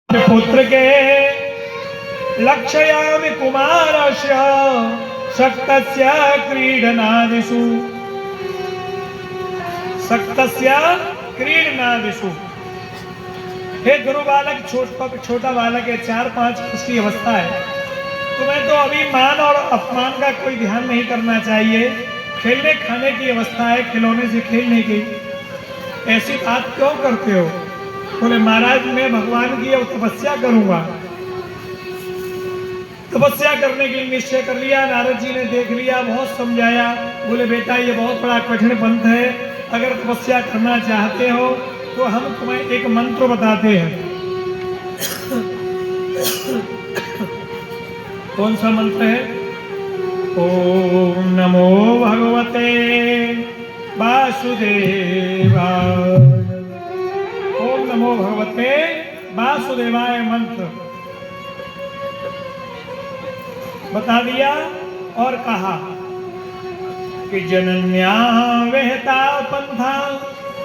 पुत्र के लक्षयामि कुमारस्य शक्तस्य क्रीडनादिषु हे गुरु बालक, छोटा बालक है, 4-5 वर्ष की अवस्था है। तुम्हें तो अभी मान और अपमान का कोई ध्यान नहीं करना चाहिए। खेलने खाने की अवस्था है, खिलौने से खेलने की। ऐसी बात क्यों करते हो? बोले महाराज, मैं भगवान की अब तपस्या करूंगा। तपस्या करने के लिए निश्चय कर लिया। नारद जी ने देख लिया, बहुत समझाया। बोले बेटा, ये बहुत बड़ा कठिन पंथ है। अगर तपस्या करना चाहते हो तो हम तुम्हें एक मंत्र बताते हैं। कौन सा मंत्र है? ओम नमो भगवते वासुदेवाय। ओम नमो भगवते वासुदेवाय मंत्र बता दिया और कहा कि जनन्या वेहता पंथा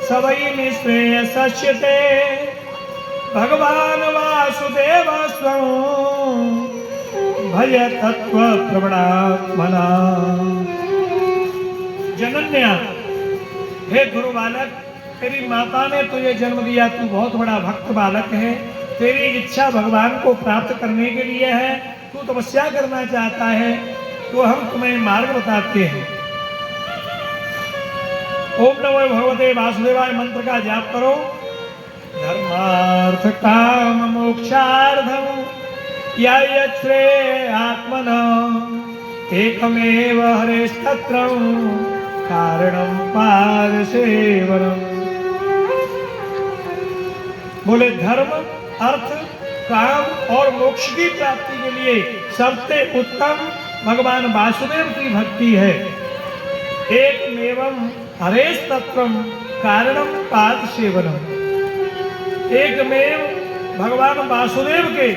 सवै निःश्रेयसस्यते भगवान वासुदेव स्वं भज तत्व प्रवणात्मना। जनन्या, हे गुरु बालक, तेरी माता ने तुझे जन्म दिया, तू बहुत बड़ा भक्त बालक है। तेरी इच्छा भगवान को प्राप्त करने के लिए है, तू तपस्या करना चाहता है, तो हम तुम्हें मार्ग बताते हैं। ओम नमो भगवते वासुदेवाय मंत्र का जाप करो। धर्मार्थ काम मोक्षार्थम यच्छ्रेय आत्मना एकमेव हरेस्तत्रं कारणं पाद सेवनम्। बोले धर्म, अर्थ, काम और मोक्ष की प्राप्ति के लिए सबसे उत्तम भगवान वासुदेव की भक्ति है। एकमेवं हरेस्तत्रं कारणं पाद सेवनम्। एकमेव भगवान वासुदेव के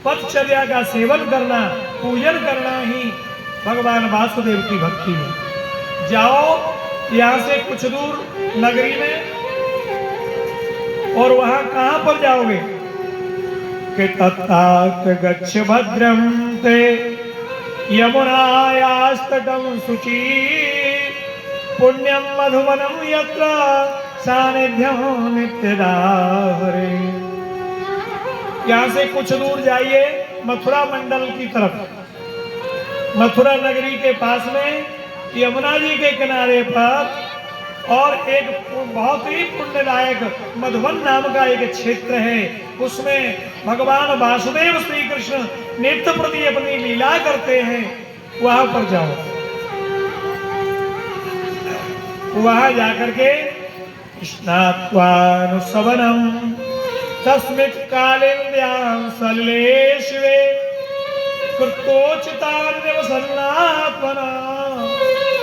पदचर्या का सेवन करना, पूजन करना ही भगवान वासुदेव की भक्ति है। जाओ यहाँ से कुछ दूर नगरी में, और वहां कहां पर जाओगे कि तत्तात गच्छ भद्रम ते यमुनायास्तटं शुचि पुण्यम मधुवनम यत्र सानिध्यं नित्यदा हरे। यहाँ से कुछ दूर जाइए मथुरा मंडल की तरफ। मथुरा नगरी के पास में यमुना जी के किनारे पर और एक बहुत ही पुण्यदायक मधुवन नाम का एक क्षेत्र है। उसमें भगवान वासुदेव श्री कृष्ण नित्य प्रति अपनी लीला करते हैं। वहां पर जाओ। वहां जाकर के स्नात्वानुसवनम तस्मित् कालिन्द्यां सल्लेश्वे कृतोचितान्यवसन्नात्मना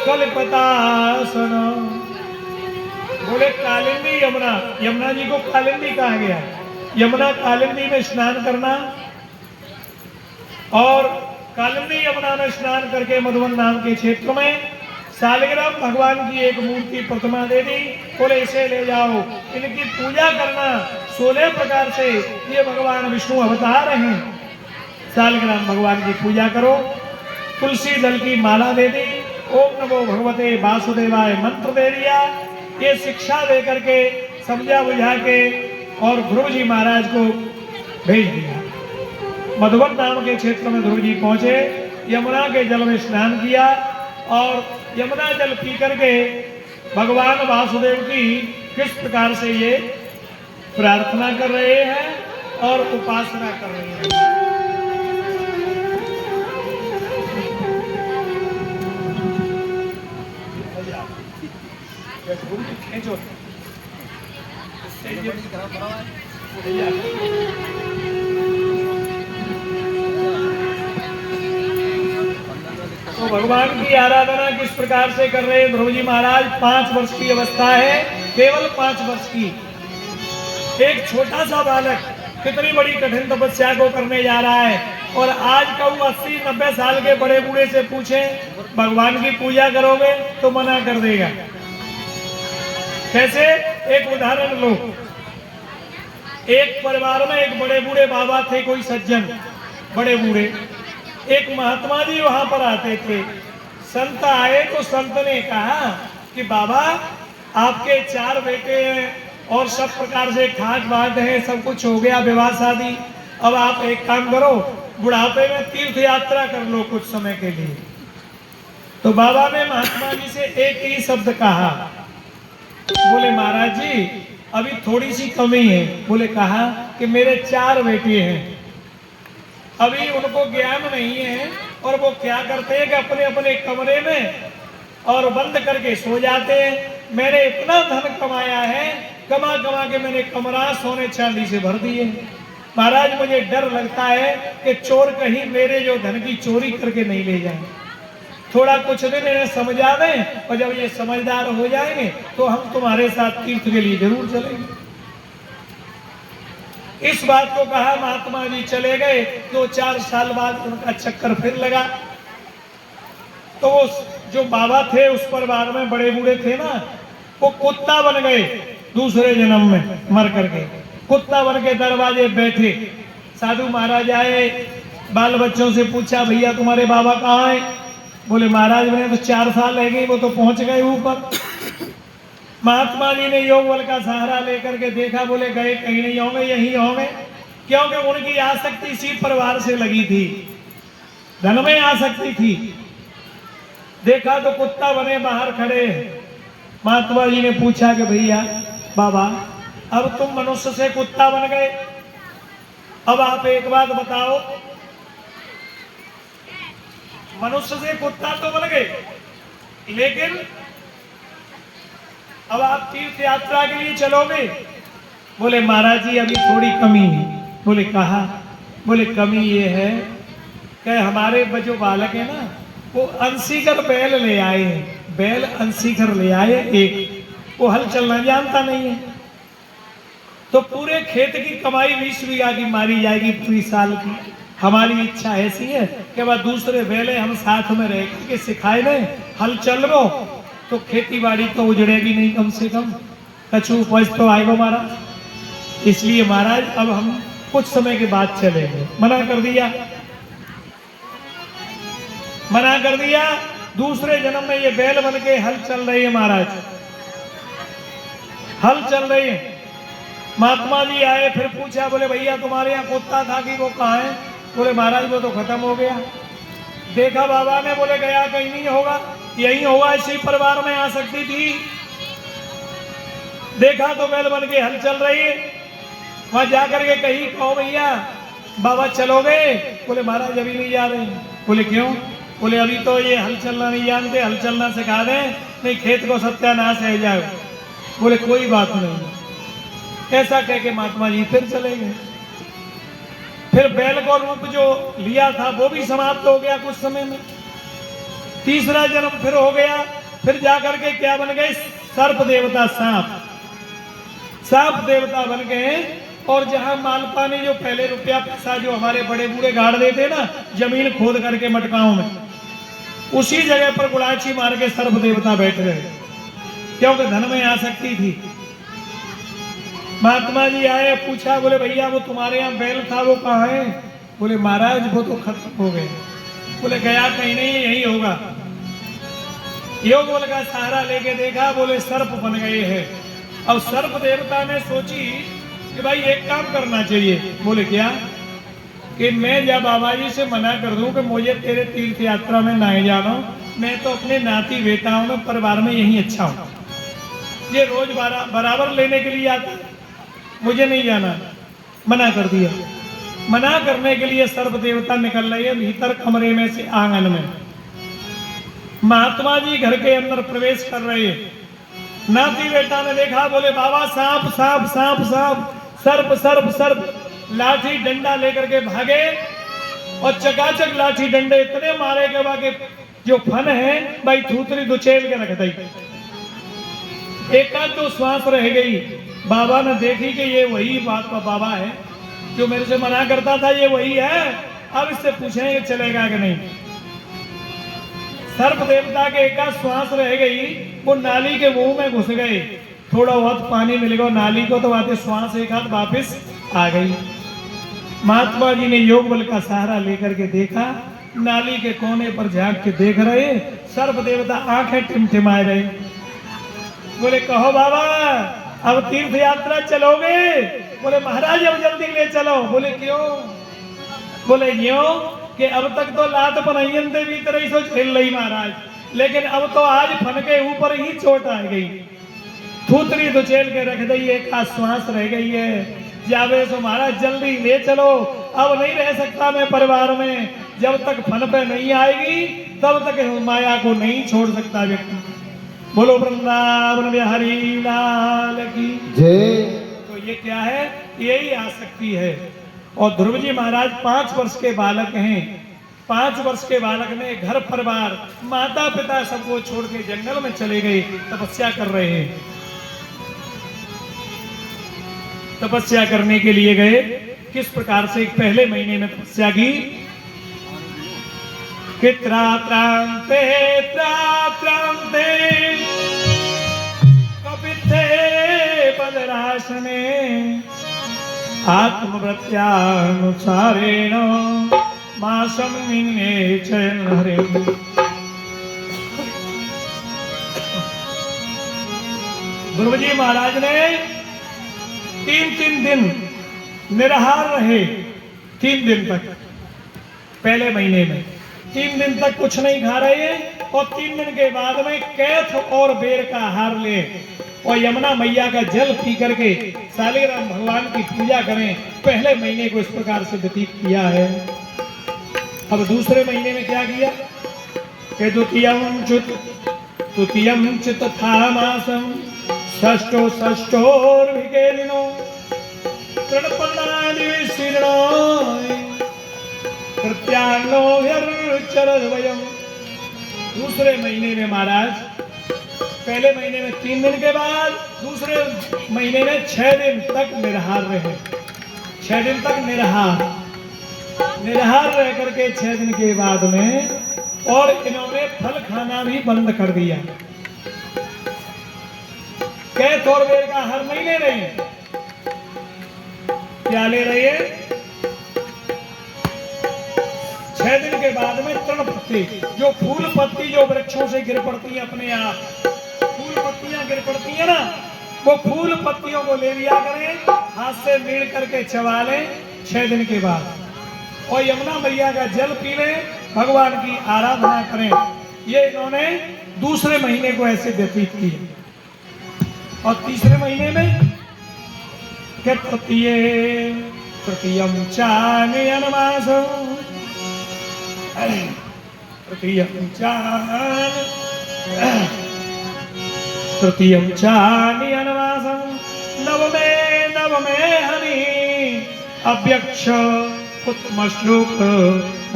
कल्पतासना। बोले कालिंदी यमुना, यमुना जी को कालिंदी कहा गया। यमुना कालिंदी में स्नान करना, और कालिंदी यमुना में स्नान करके मधुवन नाम के क्षेत्र में सालिग्राम भगवान की एक मूर्ति प्रतिमा दे दी। बोले इसे ले जाओ, इनकी पूजा करना। 16 प्रकार से ये भगवान विष्णु अवतार हैं। सालिग्राम भगवान की पूजा करो। तुलसी दल की माला दे दी। ओम नमो भगवते वासुदेवाय मंत्र दे दिया। ये शिक्षा दे करके समझा बुझा के और ध्रुव जी महाराज को भेज दिया। मधुवन नाम के क्षेत्र में ध्रुव जी पहुंचे, यमुना के जल में स्नान किया, और यमुना जल पी करके भगवान वासुदेव की किस प्रकार से ये प्रार्थना कर रहे हैं और उपासना कर रहे हैं। तो भगवान की आराधना किस प्रकार से कर रहे हैं ध्रुव जी महाराज? 5 वर्ष की अवस्था है, केवल 5 वर्ष की। एक छोटा सा बालक कितनी बड़ी कठिन तपस्या को करने जा रहा है। और आज कहूँ 80-90 साल के बड़े बूढ़े से पूछें भगवान की पूजा करोगे तो मना कर देगा। कैसे? एक उदाहरण लो। एक परिवार में एक बड़े बूढ़े बाबा थे, कोई सज्जन बड़े बूढ़े। एक महात्मा जी वहां पर आते थे। संत आए तो संत ने कहा कि बाबा आपके 4 बेटे हैं और सब प्रकार से खाट बाट है, सब कुछ हो गया, विवाह शादी। अब आप एक काम करो, बुढ़ापे में तीर्थ यात्रा कर लो कुछ समय के लिए। तो बाबा ने महात्मा जी से एक ही शब्द कहा, बोले महाराज जी अभी थोड़ी सी कमी है। बोले कहा कि मेरे 4 बेटे हैं, अभी उनको ज्ञान नहीं है और वो क्या करते हैं कि अपने अपने कमरे में और बंद करके सो जाते हैं। मैंने इतना धन कमाया है, कमा कमा के मैंने कमरा सोने चांदी से भर दिए। महाराज मुझे डर लगता है कि चोर कहीं मेरे जो धन की चोरी करके नहीं ले जाए। थोड़ा कुछ दिन इन्हें समझा दें और जब ये समझदार हो जाएंगे तो हम तुम्हारे साथ तीर्थ के लिए जरूर चलेंगे। इस बात को कहा, महात्मा जी चले गए। 2-4 साल बाद उनका चक्कर फिर लगा। तो वो जो बाबा थे उस परिवार में बड़े बूढ़े थे ना, वो कुत्ता बन गए दूसरे जन्म में, मर करके कुत्ता बन के दरवाजे बैठे। साधु महाराज आए, बाल बच्चों से पूछा भैया तुम्हारे बाबा कहाँ हैं? बोले महाराज मैंने तो 4 साल रह गई, वो तो पहुंच गए ऊपर। महात्मा जी ने योग बल का सहारा लेकर के देखा, बोले गए कहीं नहीं होंगे, यहीं होंगे। क्योंकि उनकी आसक्ति इसी परिवार से लगी थी, धन में आसक्ति थी। देखा तो कुत्ता बने बाहर खड़े। महात्मा जी ने पूछा कि भैया बाबा अब तुम मनुष्य से कुत्ता बन गए, अब आप एक बात बताओ, मनुष्य से कुत्ता तो बन गए लेकिन अब आप तीर्थ यात्रा के लिए चलोगे? बोले महाराज जी अभी थोड़ी कमी है। बोले कहा? बोले कमी ये है कि हमारे जो बालक है ना वो अंशीकर बैल ले आए हैं, बैल अंशीकर ले आए एक, वो हल चलना जानता नहीं है। तो पूरे खेत की कमाई 20 बीघा की मारी जाएगी पूरी साल की। हमारी इच्छा ऐसी है कि वह दूसरे बैले हम साथ में रह के सिखाए दें, हल चल लो तो खेती बाड़ी तो उजड़ेगी नहीं, कम से कम कछु उपज तो आएगा महाराज। इसलिए महाराज अब हम कुछ समय के बाद चलेंगे। मना कर दिया, मना कर दिया। दूसरे जन्म में ये बैल बन के हल चल रही है महाराज, हल चल रही है। महात्मा जी आए, फिर पूछा, बोले भैया तुम्हारे यहाँ कुत्ता था कि वो कहाँ है? बोले महाराज वो तो खत्म हो गया। देखा बाबा ने, बोले गया कहीं नहीं होगा, यही होगा, इसी परिवार में आ सकती थी। देखा तो बैल बन के हल चल रही है। वहां जाकर के कही कहो भैया बाबा चलोगे? बोले महाराज अभी नहीं जा रहे। बोले क्यों? बोले अभी तो ये हल चलना नहीं जानते, हल चलना सिखा दें, नहीं खेत को सत्यानाश रह जाए। बोले कोई बात नहीं। ऐसा कह के महात्मा जी फिर चले गए। फिर बैल को रूप जो लिया था वो भी समाप्त हो गया कुछ समय में। तीसरा जन्म फिर हो गया। फिर जाकर के क्या बन गए? सर्प देवता, सांप देवता बन गए। और जहां मालपानी जो पहले रुपया पैसा जो हमारे बड़े बूढ़े गाड़ देते ना जमीन खोद करके मटकाओं में, उसी जगह पर गुड़ाची मार के सर्प देवता बैठ गए, क्योंकि धन में आसक्ति थी। महात्मा जी आए, पूछा, बोले भैया वो तुम्हारे यहाँ बैल था वो कहाँ है? बोले महाराज वो तो खत्म हो गए। बोले गया कहीं नहीं, यही होगा। योग बल का सहारा लेके देखा, बोले सर्प बन गए हैं। अब सर्प देवता ने सोची कि भाई एक काम करना चाहिए। बोले क्या? कि मैं जब बाबा जी से मना कर दूं कि मुझे तेरे तीर्थ यात्रा में ना जाना, मैं तो अपने नाती बेटाओं में परिवार में यही अच्छा हूं। ये रोज बराबर लेने के लिए आता, मुझे नहीं जाना। मना कर दिया। मना करने के लिए सर्प देवता निकल रही है भीतर कमरे में से आंगन में। महात्मा जी घर के अंदर प्रवेश कर रहे हैं। नाती बेटा ने देखा, बोले बाबा सांप सांप सांप सांप, सर्प सर्प सर्प। लाठी डंडा लेकर के भागे और चकाचक लाठी डंडे इतने मारे के बाकी जो फन है भाई थूतरी दुचेल के रख दी। एक तो श्वास रह गई। बाबा ने देखी कि ये वही बाबा है जो मेरे से मना करता था, ये वही है। अब इससे पूछेंगे चलेगा कि नहीं। सर्प देवता के एक श्वास रह गई, वो नाली के मुंह में घुस गए। थोड़ा बहुत पानी मिल गया नाली को, तो आते श्वास एक हाथ वापिस आ गई। महात्मा जी ने योग बल का सहारा लेकर के देखा, नाली के कोने पर झांक के देख रहे, सर्प देवता आंखें टिमटिमाए रहे। बोले कहो बाबा अब तीर्थ यात्रा चलोगे? बोले महाराज अब जल्दी ले चलो। बोले क्यों? बोले यूं कि अब तक तो लात पनैयन दे भीतर ही सो झेल रही महाराज, लेकिन अब तो आज फन के ऊपर ही चोट आ गई, थूतरी तो चेल के रख दी, एक आश्वास रह गई है। जावे सो महाराज जल्दी ले चलो, अब नहीं रह सकता मैं परिवार में, जब तक फन पे नहीं आएगी तब तक माया को नहीं छोड़ सकता व्यक्ति। बोलो वृंदावन बिहारी लाल की जय। तो ये क्या है? यही आसक्ति है। और ध्रुव जी महाराज 5 वर्ष के बालक हैं। 5 वर्ष के बालक ने घर परिवार माता पिता सबको छोड़ के जंगल में चले गए, तपस्या कर रहे हैं। तपस्या करने के लिए गए, किस प्रकार से? पहले महीने में तपस्या की। त्रात्रांते त्रात्रांते कपिथे पदरासने आत्मवृत्यानुसारेण मासं निन्ने च हरे। ध्रुव जी महाराज ने 3 दिन निराहार रहे। 3 दिन तक, पहले महीने में 3 दिन तक कुछ नहीं खा रहे, और 3 दिन के बाद में कैथ और बेर का आहार ले और यमुना मैया का जल पी करके शालिग्राम भगवान की पूजा करें। पहले महीने को इस प्रकार से व्यतीत किया है। अब दूसरे महीने में क्या किया कि द्वितीयम चित था मासम षष्ठोर्भिके दिनो तृणपन्नादि शीर्णो कृत्यान्नो व्यर्चरद्वयम्। दूसरे महीने में महाराज, पहले महीने में 3 दिन के बाद, दूसरे महीने में 6 दिन तक निराहार रहे। 6 दिन तक निराहार रह करके 6 दिन के बाद में, और इन्होंने फल खाना भी बंद कर दिया। कैथ और बेर का आहार नहीं ले रहे हैं। क्या ले रहे हैं? 6 दिन के बाद में तृण पत्ती, जो फूल पत्ती जो वृक्षों से गिर पड़ती है अपने आप, फूल पत्तियां गिर पड़ती है ना, वो फूल पत्तियों को ले लिया करें, हाथ से मीड़ करके चबा लें 6 दिन के बाद, और यमुना मैया का जल पी लें, भगवान की आराधना करें। ये इन्होंने दूसरे महीने को ऐसे व्यतीत किया। और तीसरे महीने में क्या? तृतीयम चानयन मासम तृतीयम चानयनवासं नवमे हनि अव्यक्ष उत्मश्लोक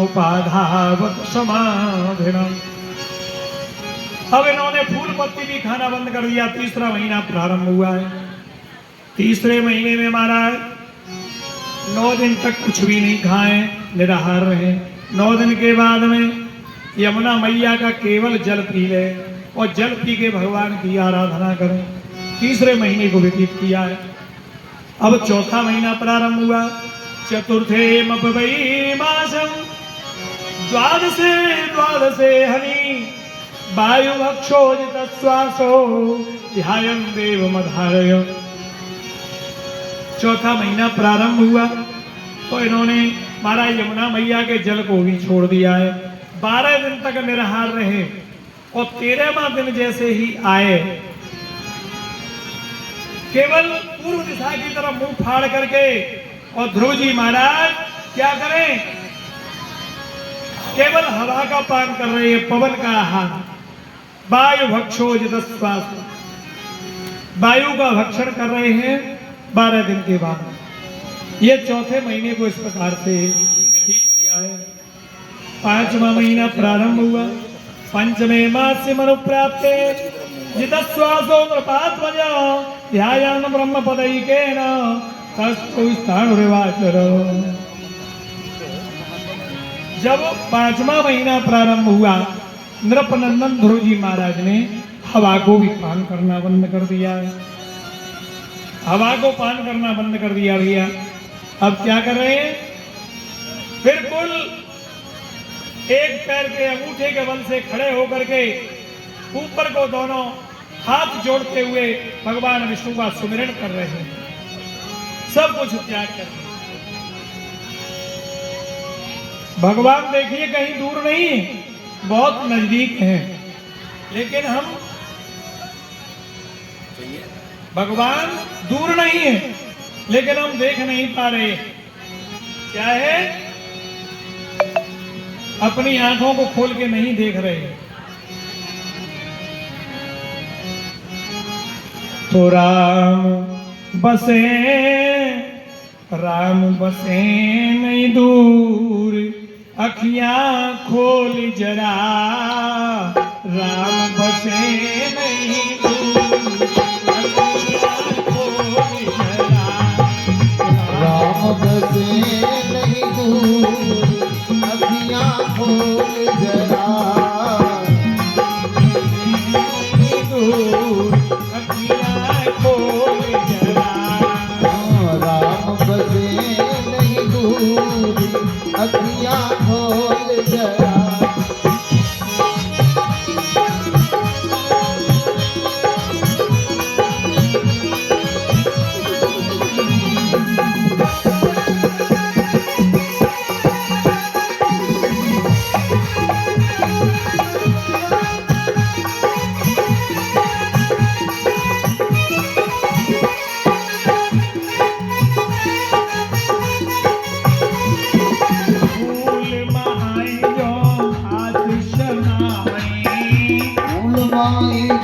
उपाधावत समाधिनम्। अब इन्होंने फूल पत्ती भी खाना बंद कर दिया। तीसरा महीना प्रारंभ हुआ है। तीसरे महीने में महाराज 9 दिन तक कुछ भी नहीं खाए, निराहार रहे। 9 दिन के बाद में यमुना मैया का केवल जल पी ले, और जल पी के भगवान की आराधना करें। तीसरे महीने को व्यतीत किया है। अब चौथा महीना प्रारंभ हुआ। चतुर्थे मपवई मासम द्वादशे हनि वायु भक्षोजित श्वासो ध्यायं देवमधारय। चौथा महीना प्रारंभ हुआ तो इन्होंने महाराज यमुना मैया के जल को भी छोड़ दिया है। 12 दिन तक निराहार रहे, और 13वां दिन जैसे ही आए, केवल पूर्व दिशा की तरफ मुंह फाड़ करके, और ध्रुव जी महाराज क्या करें? केवल हवा का पान कर रहे हैं, पवन का आहार। वायु भक्षोजित श्वास, वायु का भक्षण कर रहे हैं 12 दिन के बाद। ये चौथे महीने को इस प्रकार से व्यतीत किया है। 5वां महीना प्रारंभ हुआ। पंचमे मास्य मनु प्राप्ते जितश्वासो नृपात्मज ध्यायान ब्रह्म पदैकेन तस्थो स्थाणुर्वाचर। जब 5वां महीना प्रारंभ हुआ, नृपनंदन ध्रुव जी महाराज ने हवा को भी पान करना बंद कर दिया है। हवा को पान करना बंद कर दिया भैया। अब क्या कर रहे हैं? बिल्कुल एक पैर के अंगूठे के बल से खड़े होकर के ऊपर को दोनों हाथ जोड़ते हुए भगवान विष्णु का सुमिरन कर रहे हैं, सब कुछ त्याग कर। भगवान देखिए कहीं दूर नहीं है, बहुत नजदीक है, लेकिन हम भगवान दूर नहीं है लेकिन हम देख नहीं पा रहे। क्या है? अपनी आंखों को खोल के नहीं देख रहे। तो राम बसे नहीं दूर, अखियां खोल जरा, राम बसे नहीं दूर, अखियां खोल जरा, राम बसे नहीं दूर, अखियां खोल जरा, दूर अखियां खोल जरा, राम बसे नहीं दूर, अखियां खोल जरा।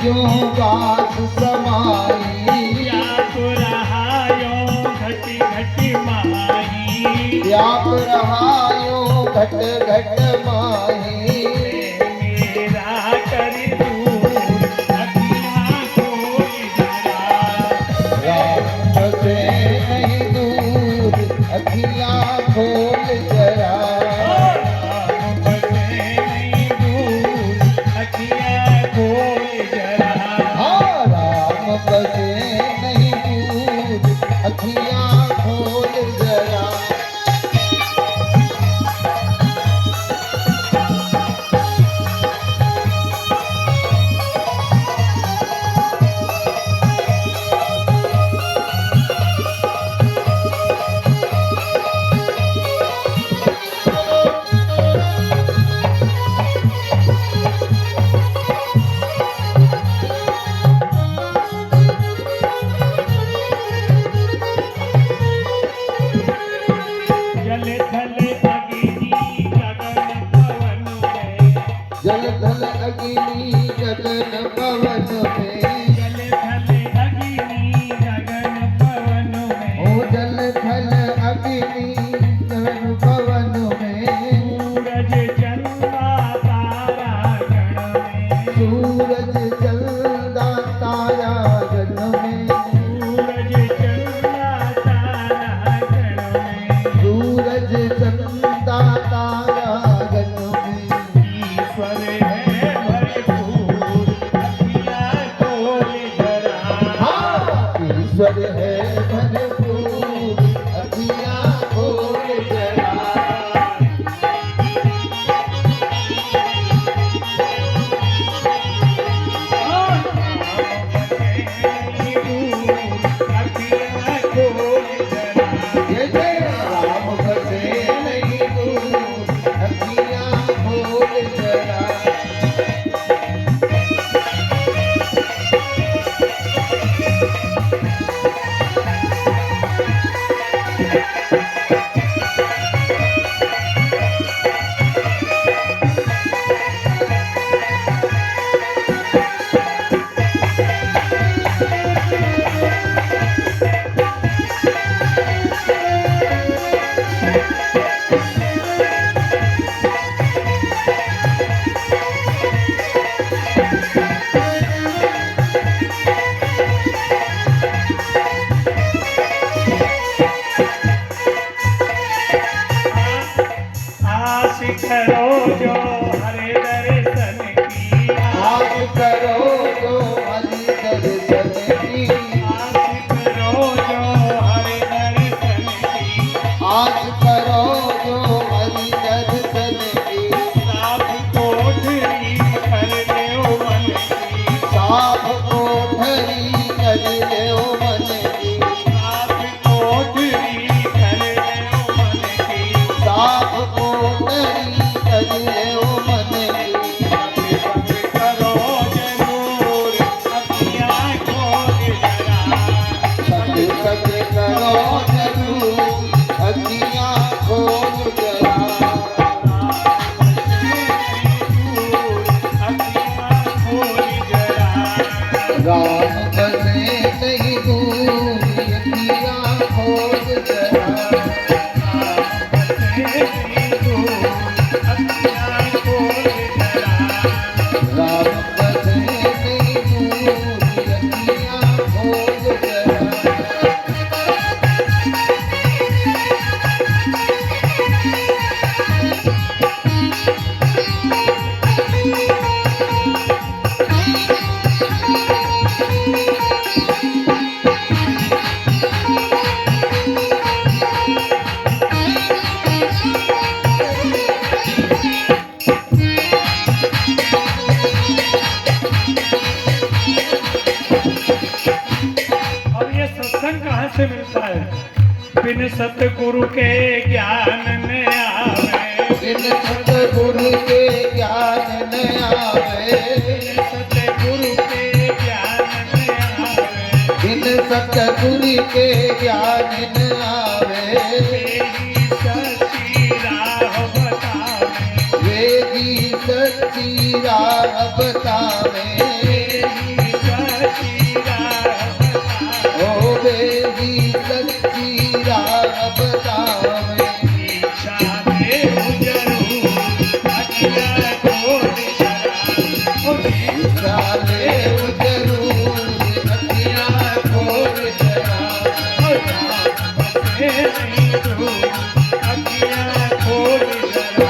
जो बात समाई, व्याप रहायो घट घट माही, व्याप रहायो घट घट माही, मेरा कर दूर अखियां खोल जरा, राम बसे नहीं दूर, अखियां खोल जरा, राम बसे नहीं दूर अखियां खोल जरा, हाँ राम बसे नहीं दूर, अखियां खोल जरा। जल थल अग्नि गगन पवन में, जल थल अग्नि गगन पवन में, जल थल अग्नि गगन पवन में, ओ जल थल अग्नि गगन पवन में, सूरज चंदा तारा गण में, सूरज चंदा तारा गण में, सूरज चंदा तारा गण में, सूरज चंदा तारा गण में, ईश्वर है भरपूर अखियां खोल जरा, हाँ ईश्वर है भरपूर, अखियां खोल जरा। अखियां खोल जरा, जय जय राम बसे नहीं दूर, अखियां खोल जरा। आस करो जो हरे दर्शन की, आप करो जो हरि दर्शन की, आस करो जो हरे दर्शन की, से मिलता है। बिन सतगुरु के ज्ञान न आवे, बिन सतगुरु के ज्ञान न आवे, बिन सतगुरु के ज्ञान न आवे, बिन सतगुरु के ज्ञान न आवे। वेगी सच्ची राह बतावे, वेगी सच्ची राह बतावे, वेगी सच्ची राह बतावे, ओ वेगी सच्ची राह बतावे। दीक्षा देहु जरूर अखिया खोल जरा, ओ दीक्षा चाले जरूर अखियाँ खोल जरा, ओ राम बसे नहीं दूर अखिया खोल जरा।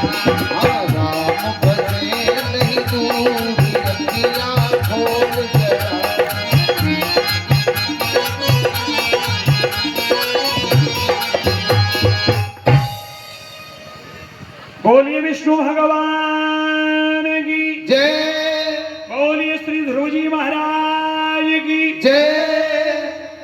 हाँ, राम बसे नहीं दूर अखियाँ खोल जरा। बोलिए विष्णु भगवान